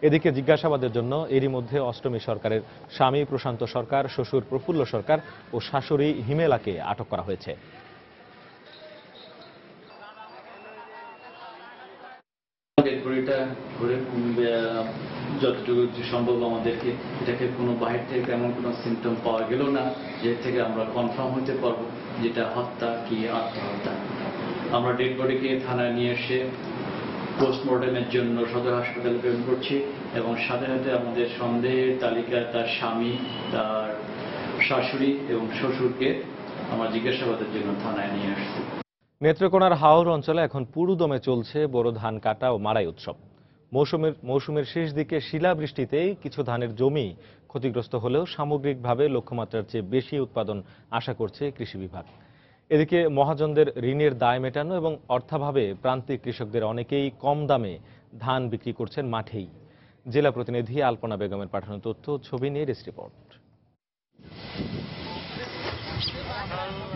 এদিকে জিজ্ঞাসাবাদের জন্য এরই মধ্যে অষ্টমী সরকারের স্বামী প্রশান্ত সরকার, শ্বশুর প্রফুল্ল সরকার ও শাশুড়ি হিমেলাকে আটক করা হয়েছে। যতটুকু সম্ভব আমাদেরকে এটাকে কোনো বাহির থেকে এমন কোনো সিমটম পাওয়া গেল না যে থেকে আমরা কনফার্ম হতে পারবো যেটা হত্যা কি আত্মহত্যা। আমরা ডেড বডিকে থানায় নিয়ে এসে পোস্টমর্টমের জন্য সদর হাসপাতালে প্রেরণ করছি এবং সাথে সাথে আমাদের সন্দেহের তালিকায় তার স্বামী, তার শাশুড়ি এবং শ্বশুরকে আমরা জিজ্ঞাসাবাদের জন্য থানায় নিয়ে আসছি। নেত্রকোনার হাওর অঞ্চলে এখন পুরুদমে চলছে বোরো ধান কাটা ও মাড়াই উৎসব। মৌসুমের শেষ দিকে শিলাবৃষ্টিতেই কিছু ধানের জমি ক্ষতিগ্রস্ত হলেও সামগ্রিকভাবে লক্ষ্যমাত্রার চেয়ে বেশি উৎপাদন আশা করছে কৃষি বিভাগ। এদিকে মহাজনদের ঋণের দায় মেটানো এবং অর্থাভাবে প্রান্তিক কৃষকদের অনেকেই কম দামে ধান বিক্রি করছেন মাঠেই। জেলা প্রতিনিধি আলপনা বেগমের পাঠানো তথ্য, ছবি নিয়ে ডেস্ক রিপোর্ট।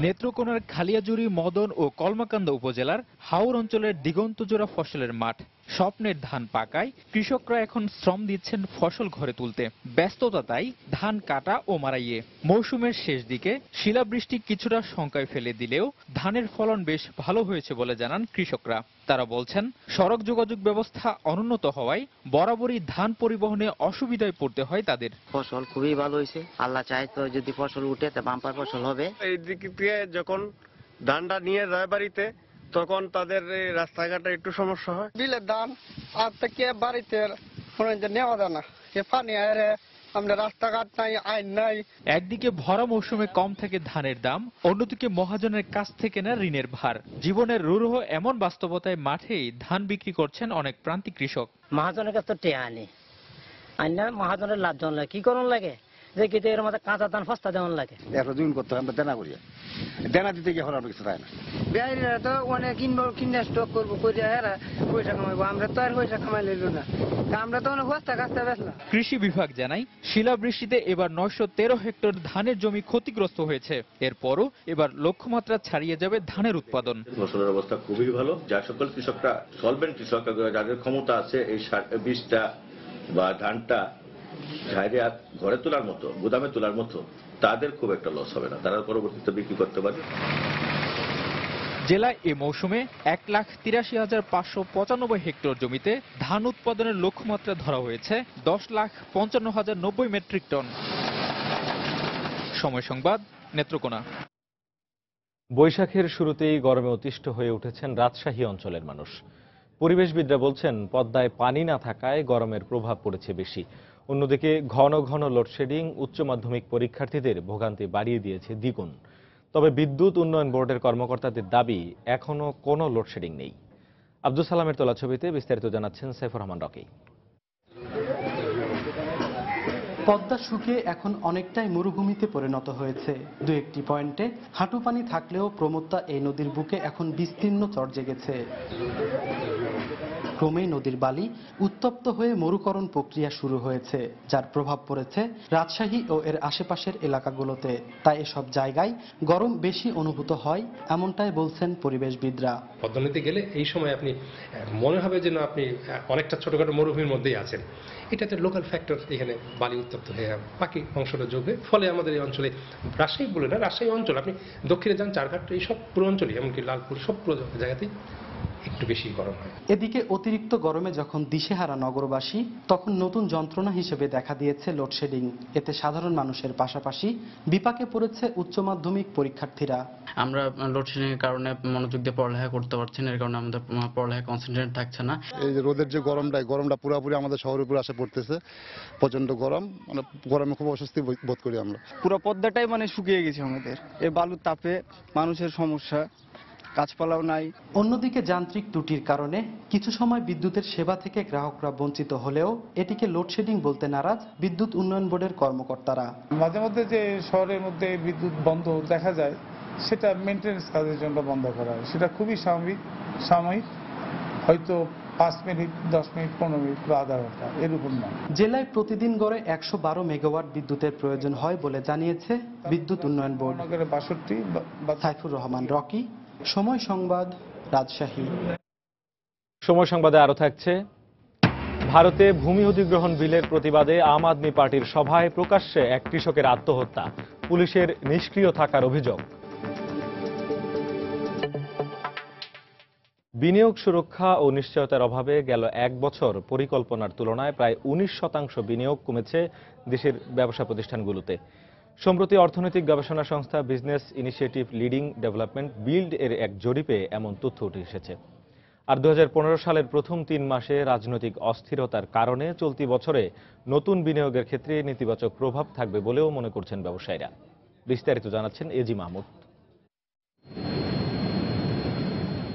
নেত্রকোনার খালিয়াজুড়ি, মদন ও কলমাকান্দা উপজেলার হাওর অঞ্চলের দিগন্তজোড়া ফসলের মাঠ। স্বপ্নের ধান পাকায় কৃষকরা এখন শ্রম দিচ্ছেন ফসল ঘরে তুলতে। ব্যস্ততা তাই ধান কাটা ও মাড়াইয়ে। মৌসুমের শেষ দিকে শিলাবৃষ্টি কিছুটা শঙ্কায় ফেলে দিলেও ধানের ফলন বেশ ভালো হয়েছে বলে জানান কৃষকরা। তারা বলছেন, সড়ক যোগাযোগ ব্যবস্থা অনুন্নত হওয়ায় বরাবরই ধান পরিবহনে অসুবিধায় পড়তে হয় তাদের। ফসল খুবই ভালো হয়েছে, আল্লাহ চায় তো যদি ফসল উঠে তা বাম্পার ফসল হবে। এই দিক থেকে যখন ধানটা নিয়ে যায় বাড়িতে, তখন তাদের রাস্তাঘাটে একটু সমস্যা হয়। বিলের ধান আর থেকে বাড়িতে নেওয়া যায় না, পানি আরে আমরা রাস্তাঘাট নাই, আইন নাই। একদিকে ভরা মৌসুমে কম থাকে ধানের দাম, অন্যদিকে মহাজনের কাছ থেকে না ঋণের ভার। জীবনের রূঢ় এমন বাস্তবতায় মাঠেই ধান বিক্রি করছেন অনেক প্রান্তিক কৃষক। মহাজনের কাছে তো টেয়া আনি আইনা মহাজনের লাভ জন লাগে, কি করুন লাগে যে কিন্তু এর মধ্যে কাঁচা ধান সস্তা দেওয়ান লাগে। একটা জমিন করতে আমরা দেনা করি, দেনা দিতে গিয়ে হলো কিছু পায় না। বেআইনিরা তো অনেক কিনবো, কিনে স্টক করবো, করে হেরা পয়সা কামাইবো। আমরা তো আর পয়সা কামাই লইল না, আমরা তো অনেক বস্তা কাস্তা বেচলাম। কৃষি বিভাগ জানায়, শিলাবৃষ্টিতে এবার 913 হেক্টর ধানের জমি ক্ষতিগ্রস্ত হয়েছে। এরপরও এবার লক্ষ্যমাত্রা ছাড়িয়ে যাবে ধানের উৎপাদন। ফসলের অবস্থা খুবই ভালো। যা সকল কৃষকরা সলভেন্ট কৃষক, যাদের ক্ষমতা আছে এই বীজটা বা ধানটা ঝাড়ে ঘরে তোলার মতো, গুদামে তোলার মতো, তাদের খুব একটা লস হবে না, তারা পরবর্তীতে বিক্রি করতে পারবে। জেলায় এ মৌসুমে 1,83,595 হেক্টর জমিতে ধান উৎপাদনের লক্ষ্যমাত্রা ধরা হয়েছে 10,55,090 মেট্রিক টন। সময় সংবাদ, নেত্রকোনা। বৈশাখের শুরুতেই গরমে অতিষ্ঠ হয়ে উঠেছেন রাজশাহী অঞ্চলের মানুষ। পরিবেশবিদরা বলছেন, পদ্মায় পানি না থাকায় গরমের প্রভাব পড়েছে বেশি। অন্যদিকে ঘন ঘন লোডশেডিং উচ্চ মাধ্যমিক পরীক্ষার্থীদের ভোগান্তি বাড়িয়ে দিয়েছে দ্বিগুণ। তবে বিদ্যুৎ উন্নয়ন বোর্ডের কর্মকর্তাদের দাবি, এখনো কোনো লোডশেডিং নেই। আব্দুল সালামের তোলা ছবিতে বিস্তারিত জানাচ্ছেন সাইফুর রহমান রকি। পদ্মা শুকিয়ে এখন অনেকটাই মরুভূমিতে পরিণত হয়েছে। দু একটি পয়েন্টে হাঁটু পানি থাকলেও প্রমত্তা এই নদীর বুকে এখন বিস্তীর্ণ চর জেগেছে। ক্রমেই নদীর বালি উত্তপ্ত হয়ে মরুকরণ প্রক্রিয়া শুরু হয়েছে, যার প্রভাব পড়েছে রাজশাহী ও এর আশেপাশের এলাকাগুলোতে। তাই এসব জায়গায় গরম বেশি অনুভূত হয়, এমনটাই বলছেন পরিবেশবিদরা। পদ্মা নদীতে গেলে এই সময় আপনি মনে হবে যেন আপনি অনেকটা ছোটখাটো মরুভূমির মধ্যেই আছেন। এটা একটা লোকাল ফ্যাক্টর, এখানে বালি উত্তপ্ত হয়ে বাকি অংশটা যোগে, ফলে আমাদের এই অঞ্চলে, রাজশাহী বলে না, রাজশাহী অঞ্চল, আপনি দক্ষিণে যান চারঘাট, এই সব পুরো অঞ্চলই, এমনকি লালপুর, সব পুরো জায়গাতেই একটু বেশি গরম হয়। এদিকে অতিরিক্ত গরমে যখন দিশেহারা নগরবাসী, তখন নতুন যন্ত্রণা হিসেবে দেখা দিয়েছে লোডশেডিং। এতে সাধারণ মানুষের পাশাপাশি বিপাকে পড়েছে উচ্চ মাধ্যমিক পরীক্ষার্থীরা। আমরা লোডশেডিং এর কারণে মনোযোগ দিয়ে পড়ালেখা করতে পারছি না, এর কারণে আমাদের পড়ালেখা কনসেন্ট্রেট থাকছে না। এই যে রোদের যে গরমটা পুরোপুরি আমাদের শহরের উপর আসে পড়তেছে। প্রচন্ড গরম, মানে গরমে খুব অস্বস্তি বোধ করি আমরা। পুরো পদ্মাটাই শুকিয়ে গেছে আমাদের। এই বালুর তাপে মানুষের সমস্যা, গাছপালাও নাই। অন্যদিকে যান্ত্রিক ত্রুটির কারণে কিছু সময় বিদ্যুতের সেবা থেকে গ্রাহকরা বঞ্চিত হলেও এটিকে লোডশেডিং বলতে নারাজ বিদ্যুৎ উন্নয়ন বোর্ডের কর্মকর্তারা। মাঝে মধ্যে যে শহরের মধ্যে বিদ্যুৎ বন্ধ দেখা যায়, সেটা মেইনটেনেন্স কাজের জন্য বন্ধ করা হয়। সেটা খুবই সাময়িক, হয়তো 5 মিনিট, 10 মিনিট, 15 মিনিট বা আধা ঘন্টা, এর উপর না। জেলায় প্রতিদিন গড়ে 112 মেগাওয়াট বিদ্যুতের প্রয়োজন হয় বলে জানিয়েছে বিদ্যুৎ উন্নয়ন বোর্ড। 62 সাইফুর রহমান রকি, সময় সংবাদ, রাজশাহী। সময় সংবাদে আরো থাকছে, ভারতে ভূমি অধিগ্রহণ বিলের প্রতিবাদে আম আদমি পার্টির সভায় প্রকাশ্যে এক কৃষকের আত্মহত্যা, পুলিশের নিষ্ক্রিয় থাকার অভিযোগ। বিনিয়োগ সুরক্ষা ও নিশ্চয়তার অভাবে গেল এক বছর পরিকল্পনার তুলনায় প্রায় 19% বিনিয়োগ কমেছে দেশের ব্যবসা প্রতিষ্ঠানগুলোতে। সম্প্রতি অর্থনৈতিক গবেষণা সংস্থা business initiative leading development build এর এক জরিপে এমন তথ্য উঠে এসেছে। আর 2015 সালের প্রথম 3 মাসে রাজনৈতিক অস্থিরতার কারণে চলতি বছরে নতুন বিনিয়োগের ক্ষেত্রে নেতিবাচক প্রভাব থাকবে বলেও মনে করছেন ব্যবসায়ীরা। বিস্তারিত জানাচ্ছেন এজি মাহমুদ।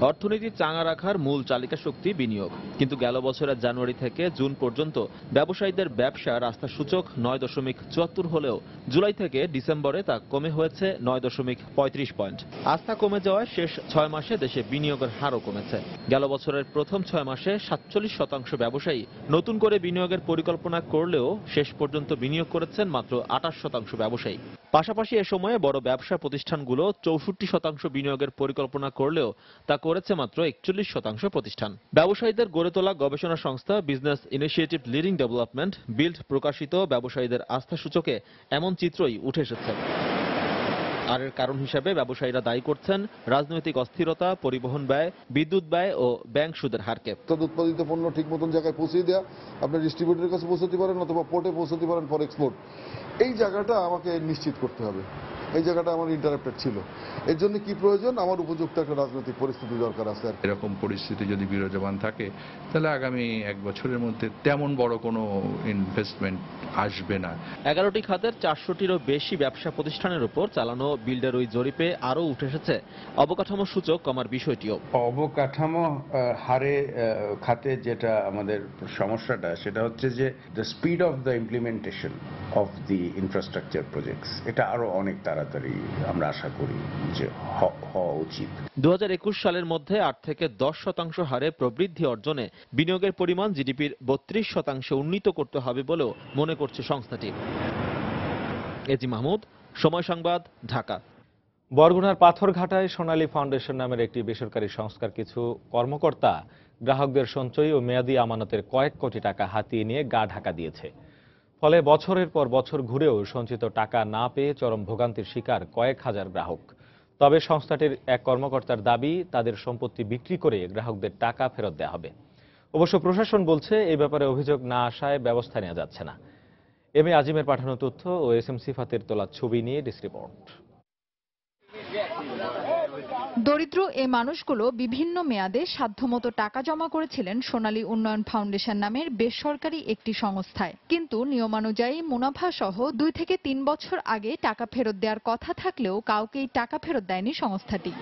অর্থনীতি চাঙা রাখার মূল চালিকা শক্তি বিনিয়োগ, কিন্তু গেল বছরের জানুয়ারি থেকে জুন পর্যন্ত ব্যবসায়ীদের ব্যবসার আস্থা সূচক 9.74 হলেও জুলাই থেকে ডিসেম্বরে তা কমে হয়েছে 9.35 পয়েন্ট। আস্থা কমে যাওয়ায় শেষ 6 মাসে দেশে বিনিয়োগের হারও কমেছে। গেল বছরের প্রথম 6 মাসে 47% ব্যবসায়ী নতুন করে বিনিয়োগের পরিকল্পনা করলেও শেষ পর্যন্ত বিনিয়োগ করেছেন মাত্র 28% ব্যবসায়ী। পাশাপাশি এ সময়ে বড় ব্যবসা প্রতিষ্ঠানগুলো 64% বিনিয়োগের পরিকল্পনা করলেও তা করেছে মাত্র 41% প্রতিষ্ঠান। ব্যবসায়ীদের গড়ে তোলা গবেষণা সংস্থা business initiative leading development build প্রকাশিত ব্যবসায়ীদের আস্থা সূচকে এমন চিত্রই উঠে এসেছে। আর এর কারণ হিসেবে ব্যবসায়ীরা দায়ী করছেন রাজনৈতিক অস্থিরতা, পরিবহন ব্যয়, বিদ্যুৎ ব্যয় ও ব্যাংক সুদের হারকে। উৎপাদিত পণ্য ঠিক মতন জায়গায় পৌঁছে দেওয়া, আপনার ডিস্ট্রিবিউটরের কাছে পৌঁছতে পারেন অথবা পোর্টে পৌঁছতে পারেন ফর এক্সপোর্ট, এই জায়গাটা আমাকে নিশ্চিত করতে হবে। এই জায়গাটা আমার ইন্টারাপ্টেড ছিল। এর জন্য কি প্রয়োজন? আমার উপযুক্ত একটা রাজনৈতিক পরিস্থিতি দরকার আছে। এরকম পরিস্থিতি যদি বিরাজমান থাকে, তাহলে আগামী 1 বছরের মধ্যে তেমন বড় কোনো ইনভেস্টমেন্ট আসবে না। 11টি খাতের 400টিরও বেশি ব্যবসা প্রতিষ্ঠানের উপর চালানো বিল্ডের ওই জরিপে আরও উঠে এসেছে অবকাঠামো সূচক কমার বিষয়টিও। অবকাঠামো হারে খাতে যেটা আমাদের সমস্যাটা, সেটা হচ্ছে যে the speed of the implementation of the infrastructure projects, এটা আরো অনেক তাড়াতাড়ি আমরা আশা করি যে হওয়া উচিত। 2021 সালের মধ্যে 8 থেকে 10% হারে প্রবৃদ্ধি অর্জনে বিনিয়োগের পরিমাণ জিডিপির 32% উন্নীত করতে হবে বলেও মনে করছে সংস্থাটি। এজি মাহমুদ, সময় সংবাদ, ঢাকা। বরগুনার পাথরঘাটায় সোনালী ফাউন্ডেশন নামের একটি বেসরকারি সংস্থার কিছু কর্মকর্তা গ্রাহকদের সঞ্চয়ী ও মেয়াদি আমানতের কয়েক কোটি টাকা হাতিয়ে নিয়ে গা ঢাকা দিয়েছে। ফলে বছরের পর বছর ঘুরেও সঞ্চিত টাকা না পেয়ে চরম ভোগান্তির শিকার কয়েক হাজার গ্রাহক। তবে সংস্থাটির এক কর্মকর্তার দাবি, তাদের সম্পত্তি বিক্রি করে গ্রাহকদের টাকা ফেরত দেওয়া হবে। অবশ্য প্রশাসন বলছে এই ব্যাপারে অভিযোগ না আসায় ব্যবস্থা নেওয়া যাচ্ছে না। এম এ আজিমের পাঠানো তথ্য ও এস এম সিফাতের তোলা ছবি নিয়ে ডেস্ক রিপোর্ট। দরিদ্র এ মানুষগুলো বিভিন্ন মেয়াদে সাধ্যমতো টাকা জমা করেছিলেন সোনালী উন্নয়ন ফাউন্ডেশন নামের বেসরকারি একটি সংস্থায়, কিন্তু নিয়মানুযায়ী মুনাফা সহ 2 থেকে 3 বছর আগে টাকা ফেরত দেওয়ার কথা থাকলেও কাউকেই টাকা ফেরত দেয়নি সংস্থাটি।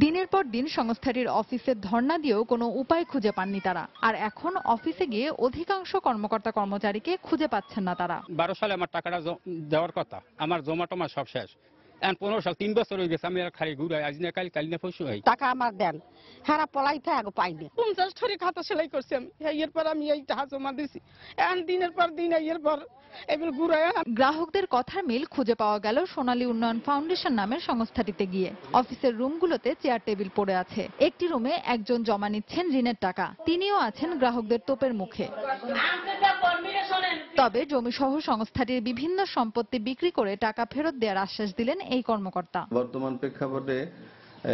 দিনের পর দিন সংস্থাটির অফিসে ধর্ণা দিয়েও কোনো উপায় খুঁজে পাননি তারা। আর এখন অফিসে গিয়ে অধিকাংশ কর্মকর্তা কর্মচারীকে খুঁজে পাচ্ছেন না তারা। 12 সালে আমার টাকাটা দেওয়ার কথা, আমার জমা টমা সব শেষ। এখন 15 সাল 3 বছর হয়ে গেছে, আমি আর খালি ঘুরাই, আজ না কাল না পরশু হয়। টাকা আমার দেন, হারা পলাইতে আগে পাইনি। 50 ঠরি খাতা সেলাই করছি আমি, এরপর আমি এই টাকা জমা দিছি। এখন দিনের পর দিন এরপর এবার ঘুরাই। গ্রাহকদের কথার মিল খুঁজে পাওয়া গেল সোনালী উন্নয়ন ফাউন্ডেশন নামের সংস্থাটিতে গিয়ে। অফিসের রুমগুলোতে চেয়ার টেবিল পড়ে আছে। একটি রুমে একজন জমা নিচ্ছেন ঋণের টাকা, তিনিও আছেন গ্রাহকদের তোপের মুখে। তবে জমিসহ সংস্থাটির বিভিন্ন সম্পত্তি বিক্রি করে টাকা ফেরত দেওয়ার আশ্বাস দিলেন এই কর্মকর্তা। বর্তমান প্রেক্ষাপটে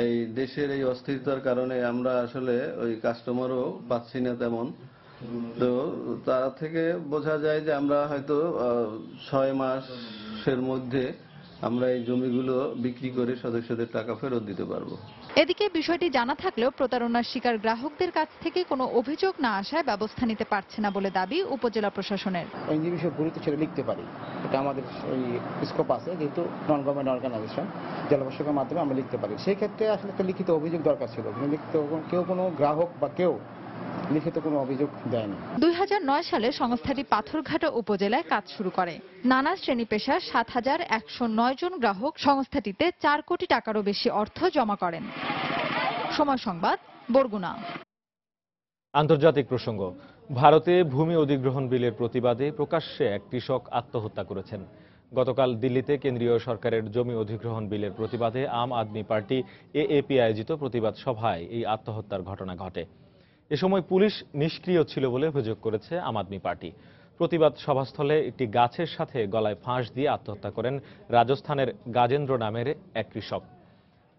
এই দেশের এই অস্থিরতার কারণে আমরা আসলে ওই কাস্টমারও পাচ্ছি না তেমন। তো তার থেকে বোঝা যায় যে আমরা হয়তো 6 মাসের মধ্যে আমরা এই জমিগুলো বিক্রি করে সদস্যদের টাকা ফেরত দিতে পারবো। এদিকে বিষয়টি জানা থাকলেও প্রতারণার শিকার গ্রাহকদের কাছ থেকে কোনো অভিযোগ না আসায় ব্যবস্থা নিতে পারছে না বলে দাবি উপজেলা প্রশাসনের। যে বিষয়ে গুরুত্ব ছেড়ে লিখতে পারি, এটা আমাদের স্কোপ আছে, যেহেতু নন গভর্নমেন্ট অর্গানাইজেশন, জেলা প্রশাসকের মাধ্যমে আমরা লিখতে পারি। সেই ক্ষেত্রে আসলে একটা লিখিত অভিযোগ দরকার ছিল, কিন্তু কেউ কোনো গ্রাহক বা কেউ লিখিত কোনো অভিযোগ দেয়নি। 2009 সালে সংস্থাটি পাথরঘাটা উপজেলায় কাজ শুরু করে। নানা শ্রেণী পেশার 7109 জন গ্রাহক সংস্থাটিতে 4 কোটি টাকারও বেশি অর্থ জমা করেন। সময় সংবাদ, বরগুনা। আন্তর্জাতিক প্রসঙ্গ। ভারতে ভূমি অধিগ্রহণ বিলের প্রতিবাদে প্রকাশ্যে এক কৃষক আত্মহত্যা করেছেন। গতকাল দিল্লিতে কেন্দ্রীয় সরকারের জমি অধিগ্রহণ বিলের প্রতিবাদে আম আদমি পার্টি এএপি আয়োজিত প্রতিবাদ সভায় এই আত্মহত্যার ঘটনা ঘটে। এ সময় পুলিশ নিষ্ক্রিয় ছিল বলে অভিযোগ করেছে আম আদমি পার্টি। প্রতিবাদ সভাস্থলে একটি গাছের সাথে গলায় ফাঁস দিয়ে আত্মহত্যা করেন রাজস্থানের গাজেন্দ্র নামের এক কৃষক।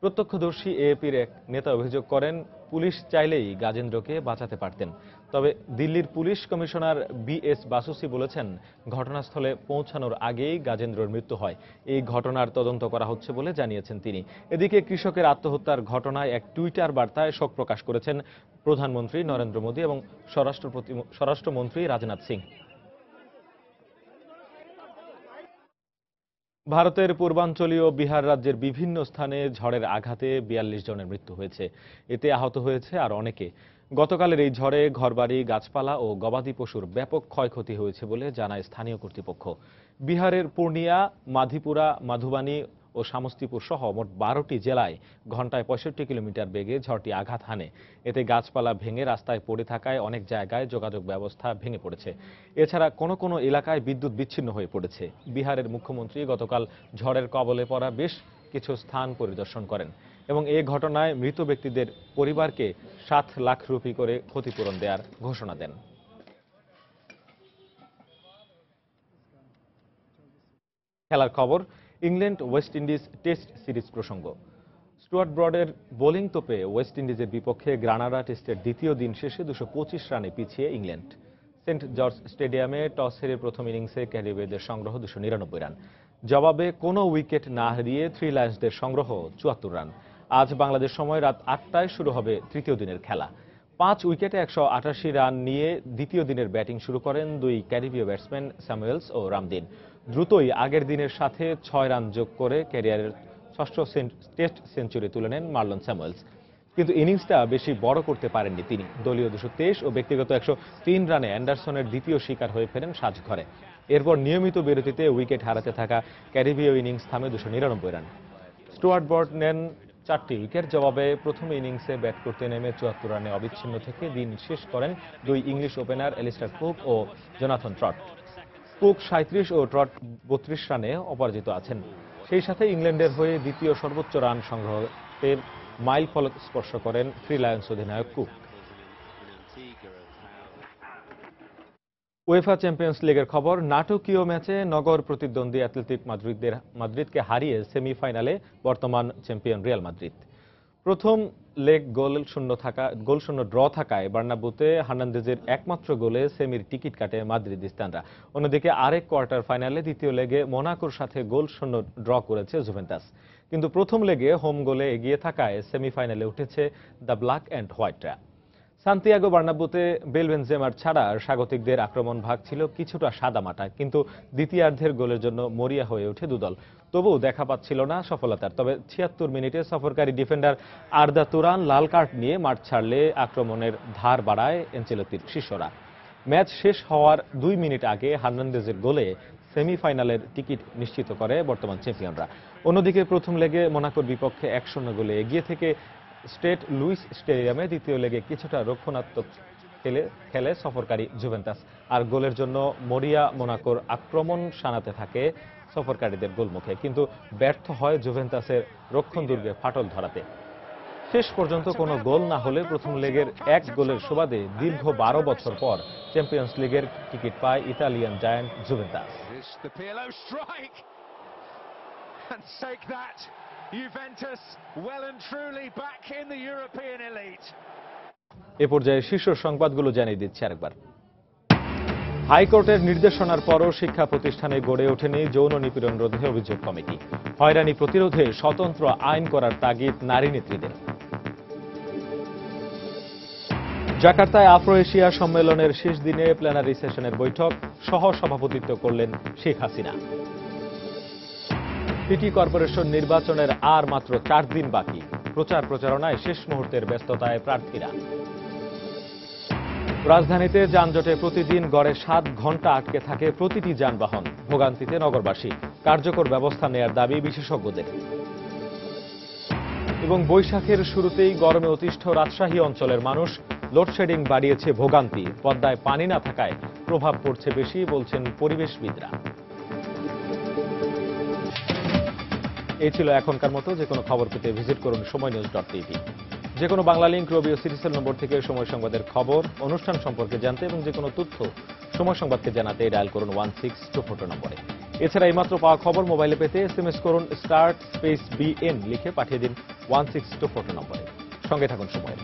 প্রত্যক্ষদর্শী এএপির এক নেতা অভিযোগ করেন, পুলিশ চাইলেই গাজেন্দ্রকে বাঁচাতে পারতেন। তবে দিল্লির পুলিশ কমিশনার বিএস বাসুসি বলেছেন, ঘটনাস্থলে পৌঁছানোর আগেই গাজেন্দ্রর মৃত্যু হয়। এই ঘটনার তদন্ত করা হচ্ছে বলে জানিয়েছেন তিনি। এদিকে কৃষকের আত্মহত্যার ঘটনায় এক টুইটার বার্তায় শোক প্রকাশ করেছেন প্রধানমন্ত্রী নরেন্দ্র মোদী এবং স্বরাষ্ট্রমন্ত্রী রাজনাথ সিং। ভারতের পূর্বাঞ্চলীয় বিহার রাজ্যের বিভিন্ন স্থানে ঝড়ের আঘাতে 42 জনের মৃত্যু হয়েছে। এতে আহত হয়েছে আর অনেকে। গতকালের এই ঝড়ে ঘরবাড়ি, গাছপালা ও গবাদি পশুর ব্যাপক ক্ষয়ক্ষতি হয়েছে বলে জানায় স্থানীয় কর্তৃপক্ষ। বিহারের পূর্ণিয়া, মাধিপুরা, মাধুবানী ও সমস্তিপুর সহ মোট 12টি জেলায় ঘন্টায় 65 কিলোমিটার বেগে ঝড়টি আঘাত হানে। এতে গাছপালা ভেঙে রাস্তায় পড়ে থাকায় অনেক জায়গায় যোগাযোগ ব্যবস্থা ভেঙে পড়েছে। এছাড়া কোনো কোনো এলাকায় বিদ্যুৎ বিচ্ছিন্ন হয়ে পড়েছে। বিহারের মুখ্যমন্ত্রী গতকাল ঝড়ের কবলে পড়া বেশ কিছু স্থান পরিদর্শন করেন এবং এ ঘটনায় মৃত ব্যক্তিদের পরিবারকে 7 লাখ রুপি করে ক্ষতিপূরণ দেওয়ার ঘোষণা দেন। খেলার খবর। England West Indies test series প্রসঙ্গ। স্টুয়ার্ট ব্রডের বোলিং তোপে ওয়েস্ট ইন্ডিজের বিপক্ষে গ্রানাডা টেস্টের দ্বিতীয় দিন শেষে 225 রানে পিছিয়ে ইংল্যান্ড। সেন্ট জর্জ স্টেডিয়ামে টস হেরে প্রথম ইনিংসে ক্যারিবীয়দের সংগ্রহ 299 রান। জবাবে কোনো উইকেট না হারিয়ে থ্রি লায়ন্সদের সংগ্রহ 74 রান। আজ বাংলাদেশ সময় রাত 8টায় শুরু হবে তৃতীয় দিনের খেলা। 5 উইকেটে 188 রান নিয়ে দ্বিতীয় দিনের ব্যাটিং শুরু করেন দুই ক্যারিবীয় ব্যাটসম্যান স্যামুয়েলস ও রামদিন। দ্রুতই আগের দিনের সাথে 6 রান যোগ করে ক্যারিয়ারের 6ষ্ঠ টেস্ট সেঞ্চুরি তুলে নেন মার্লন স্যামুয়েলস। কিন্তু ইনিংসটা বেশি বড় করতে পারেননি তিনি। দলীয় 223 ও ব্যক্তিগত 103 রানে অ্যান্ডারসনের দ্বিতীয় শিকার হয়ে ফেরেন সাজঘরে। এরপর নিয়মিত বিরতিতে উইকেট হারাতে থাকা ক্যারিবীয় ইনিংস থামে 299 রান। স্টুয়ার্ট ব্রড নেন 4টি উইকেট। জবাবে প্রথম ইনিংসে ব্যাট করতে নেমে 74 রানে অবিচ্ছিন্ন থেকে দিন শেষ করেন দুই ইংলিশ ওপেনার এলিস্টার কুক ও জোনাথন ট্রট। কুক 37 ও ট্রট 32 রানে অপরাজিত আছেন। সেই সাথে ইংল্যান্ডের হয়ে দ্বিতীয় সর্বোচ্চ রান সংগ্রহের মাইল ফলক স্পর্শ করেন থ্রি লায়ন্স অধিনায়ক কুক। উয়েফা চ্যাম্পিয়ন্স লিগের খবর। নাটকীয় ম্যাচে নগর প্রতিদ্বন্দ্বী অ্যাথলেটিক মাদ্রিদকে হারিয়ে সেমিফাইনালে বর্তমান চ্যাম্পিয়ন রিয়াল মাদ্রিদ। প্রথম লেগ গোলশূন্য ড্র থাকায় বার্নাব্যুতে হার্নান্দেজের একমাত্র গোলে সেমির টিকিট কাটে মাদ্রিদিস্তানরা। অন্যদিকে আরেক কোয়ার্টার ফাইনালে দ্বিতীয় লেগে মোনাকোর সাথে গোলশূন্য ড্র করেছে জুভেন্টাস। কিন্তু প্রথম লেগে হোম গোলে এগিয়ে থাকায় সেমিফাইনালে উঠেছে দ্য ব্ল্যাক অ্যান্ড হোয়াইটরা। সান্তিয়াগো বার্নাব্যুতে বেল বেনজেমার ছাড়া স্বাগতিকদের আক্রমণ ভাগ ছিল কিছুটা সাদামাটা, কিন্তু দ্বিতীয়ার্ধের গোলের জন্য মরিয়া হয়ে ওঠে দুদল। তবুও দেখা পাচ্ছিল না সফলতার। তবে ৭৬ মিনিটে সফরকারী ডিফেন্ডার আর্দা তুরান লাল কার্ড নিয়ে মাঠ ছাড়লে আক্রমণের ধার বাড়ায় এনচেলত্তির শিষ্যরা। ম্যাচ শেষ হওয়ার ২ মিনিট আগে হার্নান্দেজের গোলে সেমিফাইনালের টিকিট নিশ্চিত করে বর্তমান চ্যাম্পিয়নরা। অন্যদিকে প্রথম লেগে মোনাকোর বিপক্ষে ১-০ গোলে এগিয়ে থেকে স্টেট লুইস স্টেডিয়ামে দ্বিতীয় লেগে কিছুটা রক্ষণাত্মক খেলে সফরকারী জুভেন্টাস। আর গোলের জন্য মরিয়া মোনাকোর আক্রমণ শানাতে থাকে সফরকারীদের গোলমুখে, কিন্তু ব্যর্থ হয় জুভেন্টাসের রক্ষণ দুর্গে ফাটল ধরাতে। শেষ পর্যন্ত কোনো গোল না হলে প্রথম লেগের ১ গোলের সুবাদে দীর্ঘ ১২ বছর পর চ্যাম্পিয়ন্স লিগের টিকিট পায় ইতালিয়ান জায়ান্ট জুভেন্টাস। এ পর্যায়ে শীর্ষ সংবাদগুলো জানিয়ে দিচ্ছে আরেকবার। হাইকোর্টের নির্দেশনার পরও শিক্ষা প্রতিষ্ঠানে গড়ে ওঠেনি যৌন নিপীড়ন রোধে অভিযোগ কমিটি। হয়রানি প্রতিরোধে স্বতন্ত্র আইন করার তাগিদ নারী নেত্রীদের। জাকার্তায় আফ্রো এশিয়া সম্মেলনের শেষ দিনে প্ল্যানারি সেশনের বৈঠক, সহ সভাপতিত্ব করলেন শেখ হাসিনা। সিটি কর্পোরেশন নির্বাচনের আর মাত্র 4 দিন বাকি। প্রচার প্রচারণায় শেষ মুহূর্তের ব্যস্ততায় প্রার্থীরা। রাজধানীতে যানজটে প্রতিদিন গড়ে 7 ঘন্টা আটকে থাকে প্রতিটি যানবাহন। ভোগান্তিতে নগরবাসী। কার্যকর ব্যবস্থা নেয়ার দাবি বিশেষজ্ঞদের। এবং বৈশাখের শুরুতেই গরমে অতিষ্ঠ রাজশাহী অঞ্চলের মানুষ। লোডশেডিং বাড়িয়েছে ভোগান্তি। পদ্মায় পানি না থাকায় প্রভাব পড়ছে বেশি, বলছেন পরিবেশবিদরা। এই ছিল এখনকার মতো। যে কোনো খবর পেতে ভিজিট করুন সময়নিউজ.টিভি। যে কোনো বাংলা লিংক, রবিও সিরিজের নম্বর থেকে সময় সংবাদের খবর, অনুষ্ঠান সম্পর্কে জানতে এবং যে কোনো তথ্য সময় সংবাদকে জানাতে ডায়াল করুন 1624 নম্বরে। এছাড়া এইমাত্র পাওয়া খবর মোবাইলে পেতে SMS করুন *BN লিখে পাঠিয়ে দিন 1624 নম্বরে। সঙ্গে থাকুন সময়ের।